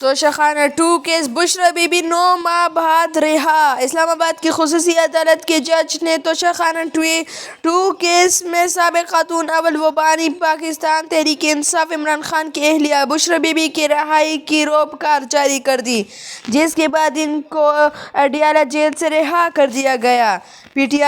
توشہ خانہ 2 case Bushra Bibi be 9 ماہ بعد رہا۔ اسلام آباد کی خصوصی عدالت کے جج نے توشہ خانہ 2 کیس میں سابق خاتون اول و بانی پاکستان تحریک انصاف عمران خان کی اہلیہ بشریٰ بی بی کی رہائی کی روک جاری کر دی، جس کے بعد ان کو اڈیالہ جیل سے رہا کر دیا گیا۔ پی ٹی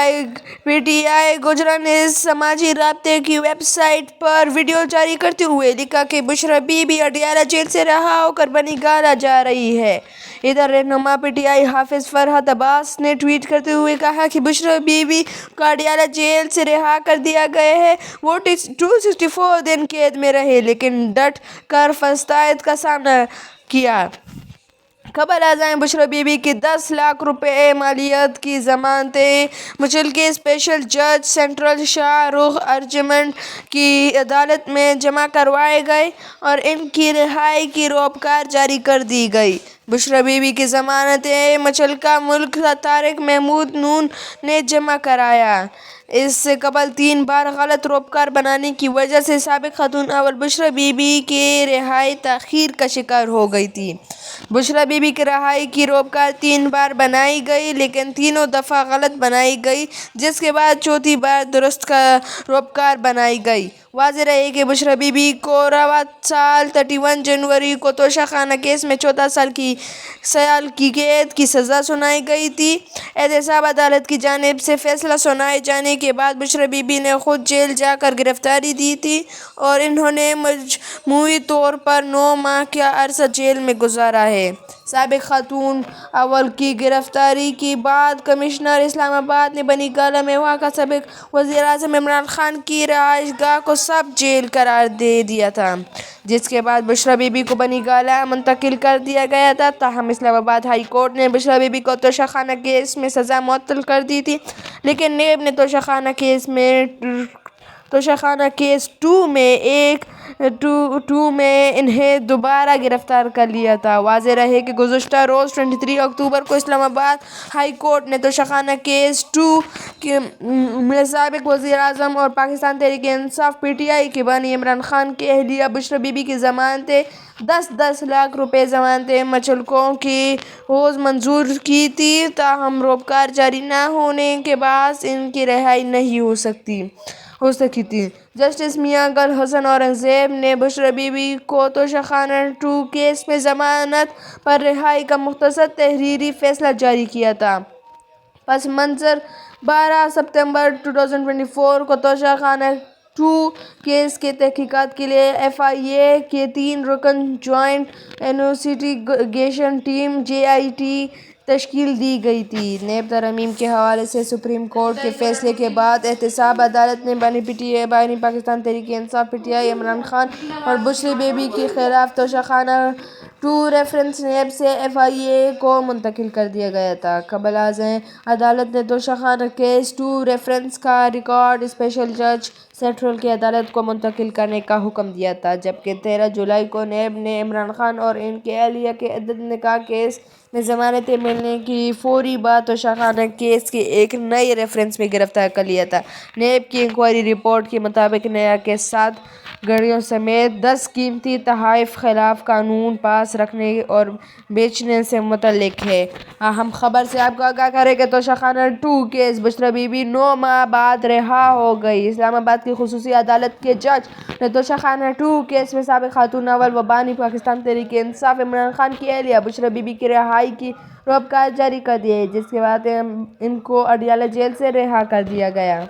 آئی گجرات نے سماجی رابطے کی ویب سائٹ پر ویڈیو جاری کرتے ہوئے لکھا کہ بشریٰ بی بی اڈیالہ جیل سے رہا ہو کر بنی گالہ جا رہی ہے۔ ادھر رہنما پی ٹی آئی حافظ فرحت عباس نے ٹویٹ کرتے ہوئے کہا کہ بشریٰ بی بی کو اڈیالہ جیل سے رہا کر دیا گیا ہے۔ وہ 264 دن قید میں رہے لیکن ڈٹ کر فساد کا سامنا کیا۔ قبل ازاں بشریٰ بی بی کی 10 لاکھ روپے مالیت کی ضمانتیں متعلقہ اسپیشل جج سینٹرل شاہ رخ ارجمنڈ کی عدالت میں جمع کروائی گئیں اور ان کی رہائی کی روک جاری کر دی گئی۔ بشریٰ بی بی کی ضمانتیں متعلقہ ملک طارق محمود نون نے جمع کرائیں۔ اس سے قبل 3 بار غلط روکار بنانے کی وجہ سے سابق خاتون اول بشریٰ بی بی کی رہائی تاخیر کا شکار ہو گئی تھی۔ بشریٰ بی بی کی رہائی کی روکار 3 بار بنائی گئی لیکن تینوں دفعہ غلط بنائی گئی، جس کے بعد چوتھی بار درست روکار بنائی گئی۔ واضح رہے کہ بشریٰ بی بی کو رواں سال 31 جنوری کو توشہ خانہ کیس میں 14 سال کی قید کی سزا سنائی گئی تھی۔ احتساب عدالت کی جانب سے فیصلہ سنائے جانے کے بعد بشریٰ بی بی نے خود جیل جا کر گرفتاری دی تھی اور انہوں نے مجموعی طور پر 9 ماہ کا عرصہ جیل میں گزارا ہے۔ سابق خاتون اول کی گرفتاری کے بعد کمشنر اسلام آباد نے بنی گالہ میں وہاں کا سابق وزیر اعظم عمران خان کی رہائش گاہ کو سب جیل قرار دے دیا تھا، جس کے بعد بشریٰ بی بی کو بنی گالہ منتقل کر دیا گیا تھا۔ تاہم اسلام آباد ہائی کورٹ نے بشریٰ بی بی کو توشہ خانہ کیس میں سزا معطل کر دی تھی، لیکن نیب نے توشہ خانہ کیس 2 میں انہیں دوبارہ گرفتار کر لیا تھا۔ واضح رہے کہ گزشتہ روز 23 اکتوبر کو اسلام آباد ہائی کورٹ نے توشہ خانہ کیس 2 میں سابق وزیر اعظم اور Pakistan Tehreek Insaf P T I کے بانی عمران خان کی اہلیہ بشریٰ بی بی کی ضمانتیں 10 لاکھ روپے ضمانتیں متعلقوں کی حوض منظور کی تھی۔ تاہم روکار جاری نہ ہونے کے باعث ان کی رہائی نہیں ہو سکی تھی۔ جسٹس میاں گل حسن اورنگزیب نے بشریٰ بی بی کو توشہ خانہ 2 کیس میں ضمانت پر رہائی کا مختصر تحریری فیصلہ جاری کیا تھا۔ پس منظر 12 ستمبر 2024 کو توشہ خانہ 2 کیس کی تحقیقات کے لیے ایف آئی اے کی 3 رکن جوائنٹ انویسٹیگیشن ٹیم JIT تشکیل دی گئی تھی۔ نیب ترامیم کے حوالے سے سپریم کورٹ کے فیصلے کے بعد احتساب عدالت نے بانی پاکستان تحریک انصاف PTI عمران خان اور بشریٰ بی بی کے خلاف توشہ خانہ 2 ریفرنس نیب سے FIA کو منتقل کر دیا گیا تھا۔ قبل ازاں عدالت نے توشہ خانہ کیس 2 ریفرنس کا ریکارڈ اسپیشل جج سینٹرل کی عدالت کو منتقل کرنے کا حکم دیا تھا، جبکہ 13 جولائی کو نیب نے عمران خان اور ان کی اہلیہ کے عدد نکاح کیس میں ضمانتیں ملنے کی فوری بعد توشہ خانہ کیس کے ایک نئے ریفرنس میں گرفتار کر لیا تھا۔ نیب کی انکوائری رپورٹ کے مطابق نیا کیس 7 گاڑیوں سمیت 10 قیمتی تحائف خلاف قانون پاس رکھنے اور بیچنے سے متعلق ہے۔ اہم خبر سے آپ کو آگاہ کریں کہ توشہ خانہ 2 کیس بشریٰ بی بی 9 ماہ بعد رہا ہو گئی۔ اسلام آباد کی خصوصی عدالت کے جج نے توشہ خانہ 2 کیس میں سابق خاتون اول و بانی پاکستان تحریک انصاف عمران خان کی اہلیہ بشریٰ بی بی کی رہائی کی روک جاری کر دی ہے، جس کے بعد ان کو اڈیالہ جیل سے رہا کر دیا گیا۔